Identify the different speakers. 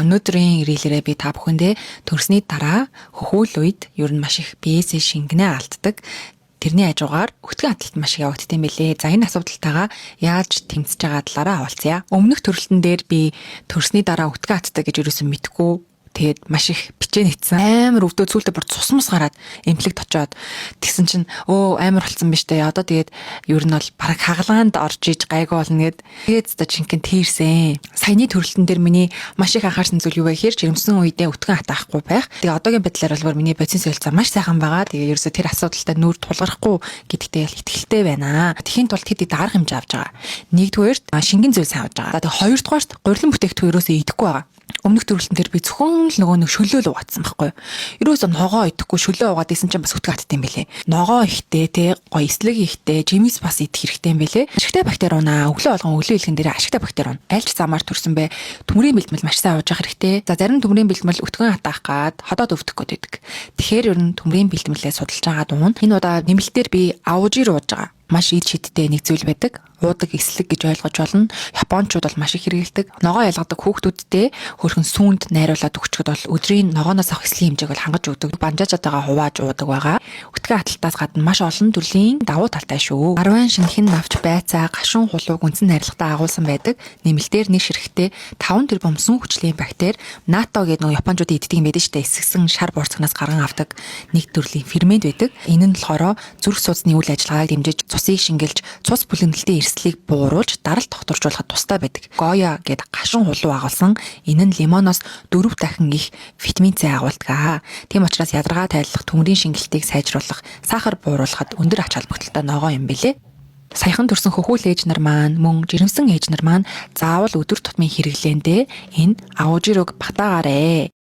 Speaker 1: Өнөөдрийн ирээлээрээ би та бүхэндээ төрсний дараа хөхүүл үед ер нь маш их биесээ шингэнэ алддаг. Тэрний хажуугаар өтгөн хаталт маш их явагддаг юм билээ. За энэ асуудалтайгаа яаж тэмцэж байгаа талаараа хавалцъя. Өмнөх төрөлтөн дээр би төрсний дараа өтгөн хатдаг гэж юусэн мэдгүй. Тэгээд маш их бичээ нийцсэн. Амар өвдөө цүүлдэ бүр цусмас гараад эмплэгт очоод тэгсэн чинь амар болсон биз дээ. Одоо тэгээд ер нь бол бараг хагалгаанд орж иж гайгүй болно гэд. Тэгээд за жинхэнэ тийрсэн. Саяны төрөлтөн дээр миний маш их анхаарсан зүйл юу вэ гэхээр жирэмсэн үедээ өтгөн хатаахгүй байх. Тэгээд одоогийн байдлаар бол миний бодис солилцоо маш сайхан байгаа. Тэгээд ерөөсө тэр асуудалтай нүүр тулгарахгүй гэдэгтээ итгэлтэй байна. Тэхийн тулд хэд арга хэмжээ авч байгаа. Нэгдүгээрт шингэн зүйл сайн авч байгаа. За тэгээд хоёрдугаарт гурилан бүтээгдэхүүн ерөөсө идэхгүй байгаа. Өмнөх төрөлтөн дээр би зөвхөн л нөгөө шөлөө л угаацсан байхгүй юу. Ерөөсөө ногоо идэхгүй шөлөө угаад исэн чинь бас өтгөн хатдаг юм билэ. Ногоо ихтэй те гоё эслэг ихтэй жимс бас идэх хэрэгтэй юм билэ. Ашигтай бактери унаа өглөө болгон өглөө хэлхэн дээр ашигтай бактери унаа. Альч замаар төрсөн бэ. Төмрийн бэлтгэл маш сайн ууж явах хэрэгтэй. За зарим төмрийн бэлтгэл өтгөн хатаах гад ходоод өвдөх гээд байдаг. Тэгэхээр ер нь төмрийн бэлтгэлээ судалж байгаа дуун. Энэ удаа нэмэлтээр би аужир ууж байгаа. Маш ид шидтэй нэг зүйл байдаг. Уудаг эслэг гэж ойлгож болно. Японочууд бол маш их хэрэгэлдэг. Ногоо ялгадаг хүүхдүүдтэй хөрхөн сүүнд найруулад өгчөд бол өдрийн ногооноос авах эслийн хэмжээг бол хангаж өгдөг. Банжаажтайгаа хувааж уудаг байгаа. Өтгөн хаталтаас гадна маш олон төрлийн давуу талтай шүү. Гарвайн шинхэн навч байцаа гашуун хулууг үндсэн найрлагатай агуулсан байдаг. Нэмэлтээр нэг ширхтээ 5 тэрбум сүн хүчлийн бактери НАТО гэдэг нөгөө японочууд иддэг юм байдаг шүү дээ. Эсгсэн шар бурцагнаас гарган авдаг нэг төрлийн фермент байдаг. Энэ нь болохоор зүрх судасны үйл ажиллагааг дэмжиж цусыг шингэлж цус бүлэгнэлтийн эрсдлийг бууруулж даралт тогтворжуулахад тустай байдаг. Гоя гэдэг гашуун хулуу агуулсан энэ нь лимоноос 4 дахин их витамин С агуулдаг. Тийм учраас ядаргаа тайлах, төмрийн шингэлтийг сайжруулах, сахар бууруулахад өндөр ач холбогдолтой ногоо юм билэ. Саяхан төрсэн хөхүүл ээж нар маань мөн жирэмсэн ээж нар маань заавал өдөр тутмын хэрэглээндээ энэ аужирог батаагаарэ.